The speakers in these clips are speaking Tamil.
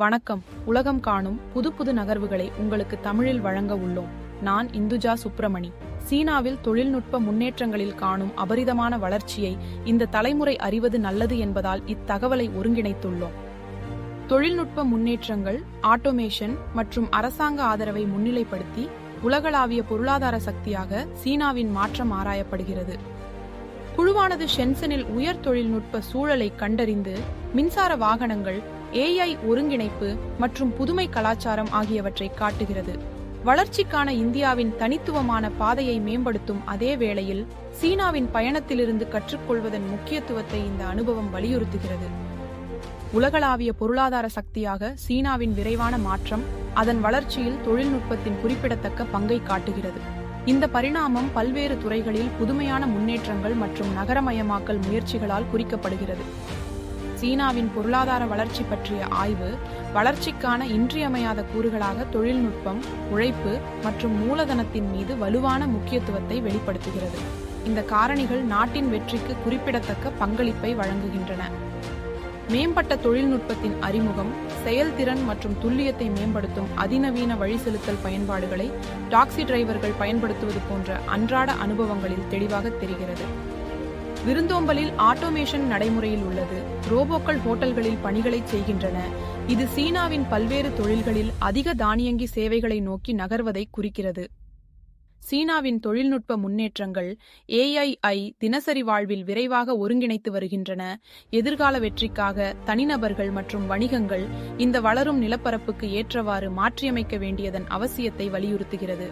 வணக்கம். உலகம் காணும் புது புது நகர்வுகளை உங்களுக்கு தமிழில் வழங்க உள்ளோம். நான் இந்துஜா சுப்பிரமணி. சீனாவில் தொழில்நுட்ப முன்னேற்றங்களில் காணும் அபரிதமான வளர்ச்சியை இந்த தலைமுறை அறிவது நல்லது என்பதால் இத்தகவலை ஒருங்கிணைத்துள்ளோம். தொழில்நுட்ப முன்னேற்றங்கள், ஆட்டோமேஷன் மற்றும் அரசாங்க ஆதரவை முன்னிலைப்படுத்தி உலகளாவிய பொருளாதார சக்தியாக சீனாவின் மாற்றம் ஆராயப்படுகிறது. குழுவானது ஷென்சனில் உயர் தொழில்நுட்ப சூழலை கண்டறிந்து மின்சார வாகனங்கள், AI ஒருங்கிணைப்பு மற்றும் புதுமை கலாச்சாரம் ஆகியவற்றை காட்டுகிறது. வளர்ச்சிக்கான இந்தியாவின் தனித்துவமான பாதையை மேம்படுத்தும் அதே வேளையில் சீனாவின் பயணத்திலிருந்து கற்றுக்கொள்வதன் முக்கியத்துவத்தை இந்த அனுபவம் வலியுறுத்துகிறது. உலகளாவிய பொருளாதார சக்தியாக சீனாவின் விரைவான மாற்றம் அதன் வளர்ச்சியில் தொழில்நுட்பத்தின் குறிப்பிடத்தக்க பங்கை காட்டுகிறது. இந்த பரிணாமம் பல்வேறு துறைகளில் புதுமையான முன்னேற்றங்கள் மற்றும் நகரமயமாக்கல் முயற்சிகளால் குறிக்கப்படுகிறது. சீனாவின் பொருளாதார வளர்ச்சி பற்றிய ஆய்வு வளர்ச்சிக்கான இன்றியமையாத கூறுகளாக தொழில்நுட்பம், உழைப்பு மற்றும் மூலதனத்தின் மீது வலுவான முக்கியத்துவத்தை வெளிப்படுத்துகிறது. இந்த காரணிகள் நாட்டின் வெற்றிக்கு குறிப்பிடத்தக்க பங்களிப்பை வழங்குகின்றன. மேம்பட்ட தொழில்நுட்பத்தின் அறிமுகம், செயல்திறன் மற்றும் துல்லியத்தை மேம்படுத்தும் அதிநவீன வழிசெலுத்தல் பயன்பாடுகளை டாக்ஸி டிரைவர்கள் பயன்படுத்துவது போன்ற அன்றாட அனுபவங்களில் தெளிவாக தெரிகிறது. விருந்தோம்பலில் ஆட்டோமேஷன் நடைமுறையில் உள்ளது. ரோபோக்கள் ஹோட்டல்களில் பணிகளை செய்கின்றன. இது சீனாவின் பல்வேறு தொழில்களில் அதிக தானியங்கி சேவைகளை நோக்கி நகர்வதை குறிக்கிறது. சீனாவின் தொழில்நுட்ப முன்னேற்றங்கள் AI தினசரி வாழ்வில் விரைவாக ஒருங்கிணைத்து வருகின்றன. எதிர்கால வெற்றிக்காக தனிநபர்கள் மற்றும் வணிகங்கள் இந்த வளரும் நிலப்பரப்புக்கு ஏற்றவாறு மாற்றியமைக்க வேண்டியதன் அவசியத்தை வலியுறுத்துகிறது.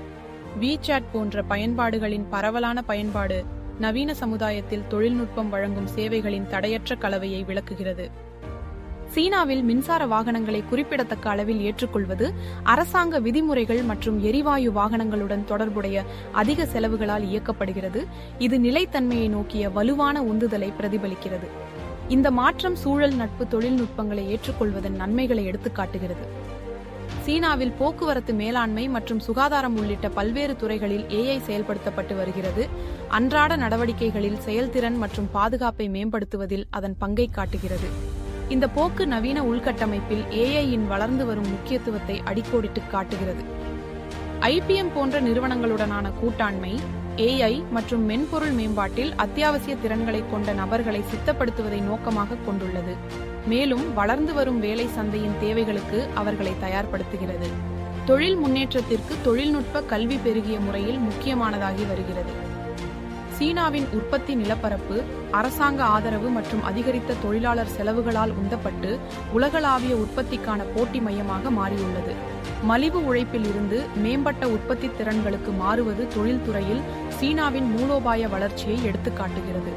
WeChat போன்ற பயன்பாடுகளின் பரவலான பயன்பாடு நவீன சமுதாயத்தில் தொழில்நுட்பம் வழங்கும் சேவைகளின் தடையற்ற கலவையை விளக்குகிறது. சீனாவில் மின்சார வாகனங்களை குறிப்பிடத்தக்க அளவில் ஏற்றுக்கொள்வது அரசாங்க விதிமுறைகள் மற்றும் எரிவாயு வாகனங்களுடன் தொடர்புடைய அதிக செலவுகளால் இயக்கப்படுகிறது. இது நிலைத்தன்மையை நோக்கிய வலுவான உந்துதலை பிரதிபலிக்கிறது. இந்த மாற்றம் சூழல் நட்பு தொழில்நுட்பங்களை ஏற்றுக்கொள்வதன் நன்மைகளை எடுத்துக்காட்டுகிறது. சீனாவில் போக்குவரத்து மேலாண்மை மற்றும் சுகாதாரம் உள்ளிட்ட பல்வேறு துறைகளில் AI செயல்படுத்தப்பட்டு வருகிறது. அன்றாட நடவடிக்கைகளில் செயல்திறன் மற்றும் பாதுகாப்பை மேம்படுத்துவதில் அதன் பங்கை காட்டுகிறது. இந்த போக்கு நவீன உள்கட்டமைப்பில் AI-யின் வளர்ந்து வரும் முக்கியத்துவத்தை அடிக்கோடிட்டு காட்டுகிறது. IBM போன்ற நிறுவனங்களுடனான கூட்டாண்மை AI மற்றும் மென்பொருள் மேம்பாட்டில் அத்தியாவசிய திறன்களை கொண்ட நபர்களை சித்தப்படுத்துவதை நோக்கமாக கொண்டுள்ளது. மேலும் வளர்ந்து வரும் வேலை சந்தையின் தேவைகளுக்கு அவர்களை தயார்படுத்துகிறது. தொழில் முன்னேற்றத்திற்கு தொழில்நுட்ப கல்வி பெருகிய முறையில் முக்கியமானதாகி வருகிறது. சீனாவின் உற்பத்தி நிலப்பரப்பு, அரசாங்க ஆதரவு மற்றும் அதிகரித்த தொழிலாளர் செலவுகளால் உந்தப்பட்டு உலகளாவிய உற்பத்திக்கான போட்டி மையமாக மாறியுள்ளது. மலிவு உழைப்பில் இருந்து மேம்பட்ட உற்பத்தி திறன்களுக்கு மாறுவது தொழில்துறையில் சீனாவின் மூலோபாய வளர்ச்சியை எடுத்துக்காட்டுகிறது.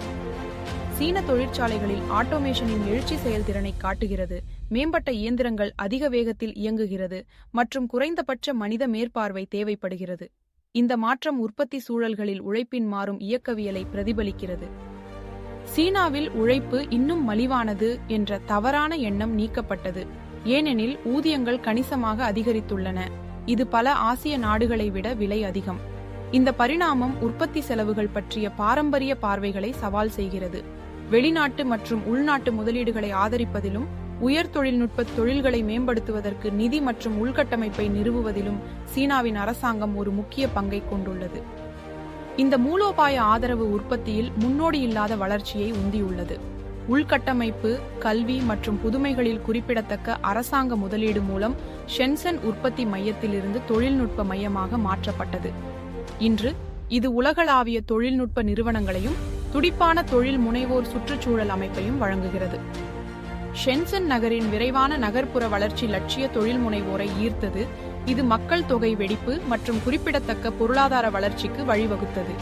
சீன தொழிற்சாலைகளில் ஆட்டோமேஷனின் எழுச்சி செயல்திறனை காட்டுகிறது. மேம்பட்ட இயந்திரங்கள் அதிக வேகத்தில் இயங்குகிறது மற்றும் குறைந்தபட்ச மனித மேற்பார்வை தேவைப்படுகிறது. இந்த மாற்றம் உற்பத்தி சூழல்களில் உழைப்பின் மாறும் இயக்கவியலை பிரதிபலிக்கிறது. சீனாவில் உழைப்பு இன்னும் மலிவானது என்ற தவறான எண்ணம் நீக்கப்பட்டது. ஏனெனில் ஊதியங்கள் கணிசமாக அதிகரித்துள்ளன. இது பல ஆசிய நாடுகளை விட விலை அதிகம். இந்த பரிணாமம் உற்பத்தி செலவுகள் பற்றிய பாரம்பரிய பார்வைகளை சவால் செய்கிறது. வெளிநாட்டு மற்றும் உள்நாட்டு முதலீடுகளை ஆதரிப்பதிலும் உயர் தொழில்நுட்ப தொழில்களை மேம்படுத்துவதற்கு நிதி மற்றும் உள்கட்டமைப்பை நிறுவுவதிலும் சீனாவின் அரசாங்கம் ஒரு முக்கிய பங்கை கொண்டுள்ளது. இந்த மூலோபாய ஆதரவு உற்பத்தியில் முன்னோடியில்லாத வளர்ச்சியை உந்தியுள்ளது. உள்கட்டமைப்பு, கல்வி மற்றும் புதுமைகளில் குறிப்பிடத்தக்க அரசாங்க முதலீடு மூலம் ஷென்சன் உற்பத்தி மையத்திலிருந்து தொழில்நுட்ப மையமாக மாற்றப்பட்டது. இன்று இது உலகளாவிய தொழில்நுட்ப நிறுவனங்களையும் துடிப்பான தொழில் முனைவோர் சுற்றுச்சூழல் அமைப்பையும் வழங்குகிறது. ஷென்சன் நகரின் விரைவான நகர்ப்புற வளர்ச்சி லட்சிய தொழில் முனைவோரை ஈர்த்தது. இது மக்கள் தொகை வெடிப்பு மற்றும் குறிப்பிடத்தக்க பொருளாதார வளர்ச்சிக்கு வழிவகுத்தது.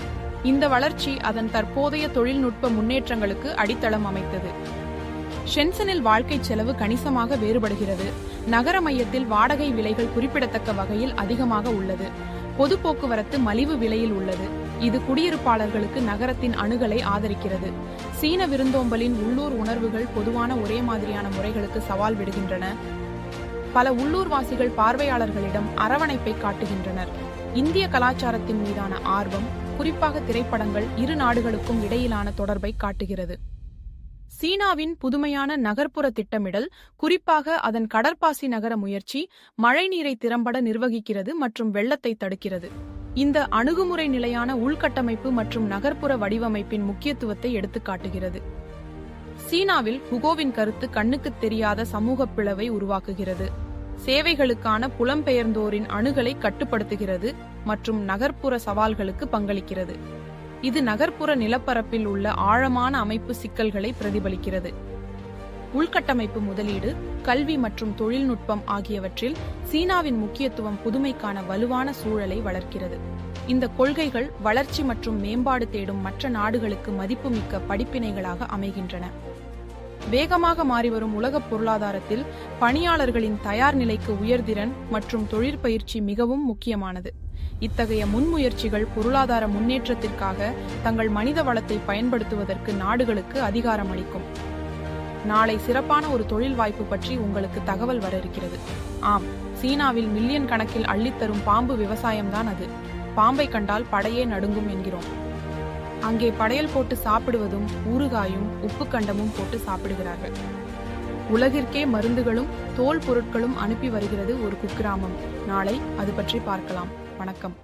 இந்த வளர்ச்சி அதன் தற்போதைய தொழில்நுட்ப முன்னேற்றங்களுக்கு அடித்தளம் அமைத்தது. ஷென்சனில் வாழ்க்கை செலவு கணிசமாக வேறுபடுகிறது. நகர மையத்தில் வாடகை விலைகள் குறிப்பிடத்தக்க வகையில் அதிகமாக உள்ளது. பொது போக்குவரத்து மலிவு விலையில் உள்ளது. இது குடியிருப்பாளர்களுக்கு நகரத்தின் அணுகலை ஆதரிக்கிறது. சீன விருந்தோம்பலின் உள்ளூர் உணர்வுகள் பொதுவான ஒரே மாதிரியான முறைகளுக்கு சவால் விடுகின்றன. பல உள்ளூர்வாசிகள் பார்வையாளர்களிடம் அரவணைப்பை காட்டுகின்றனர். இந்திய கலாச்சாரத்தின் மீதான ஆர்வம், குறிப்பாக திரைப்படங்கள், இரு நாடுகளுக்கும் இடையிலான தொடர்பை காட்டுகிறது. சீனாவின் புதுமையான நகர்ப்புற திட்டமிடல், குறிப்பாக அதன் கடற்பாசி நகர முயற்சி, மழைநீரை திறம்பட நிர்வகிக்கிறது மற்றும் வெள்ளத்தை தடுக்கிறது. இந்த அணுகுமுறை நிலையான உள்கட்டமைப்பு மற்றும் நகர்ப்புற வடிவமைப்பின் முக்கியத்துவத்தை எடுத்துக்காட்டுகிறது. சீனாவில் ஹுகோவின் கருத்து கண்ணுக்குத் தெரியாத சமூக பிளவை உருவாக்குகிறது, சேவைகளுக்கான புலம்பெயர்ந்தோரின் அணுகலை கட்டுப்படுத்துகிறது மற்றும் நகர்ப்புற சவால்களுக்கு பங்களிக்கிறது. இது நகர்ப்புற நிலப்பரப்பில் உள்ள ஆழமான அமைப்பு சிக்கல்களை பிரதிபலிக்கிறது. உள்கட்டமைப்பு முதலீடு, கல்வி மற்றும் தொழில்நுட்பம் ஆகியவற்றில் சீனாவின் முக்கியத்துவம் புதுமைக்கான வலுவான சூழலை வளர்க்கிறது. இந்த கொள்கைகள் வளர்ச்சி மற்றும் மேம்பாடு தேடும் மற்ற நாடுகளுக்கு மதிப்புமிக்க படிப்பினைகளாக அமைகின்றன. வேகமாக மாறிவரும் உலகப் பொருளாதாரத்தில் பணியாளர்களின் தயார் நிலைக்கு உயர்திறன் மற்றும் தொழிற்பயிற்சி மிகவும் முக்கியமானது. இத்தகைய முன்முயற்சிகள் பொருளாதார முன்னேற்றத்திற்காக தங்கள் மனித வளத்தை பயன்படுத்துவதற்கு நாடுகளுக்கு அதிகாரம் அளிக்கும். நாளை சிறப்பான ஒரு தொழில் வாய்ப்பு பற்றி உங்களுக்கு தகவல் வர இருக்கிறது. ஆம், சீனாவில் மில்லியன் கணக்கில் அள்ளித்தரும் பாம்பு விவசாயம்தான் அது. பாம்பை கண்டால் படையே நடுங்கும் என்கிறோம். அங்கே படையல் போட்டு சாப்பிடுவதும் ஊறுகாயும் உப்பு கண்டமும் போட்டு சாப்பிடுகிறார்கள். உலகிற்கே மருந்துகளும் தோல் பொருட்களும் அனுப்பி வருகிறது ஒரு குக்கிராமம். நாளை அது பற்றி பார்க்கலாம். வணக்கம்.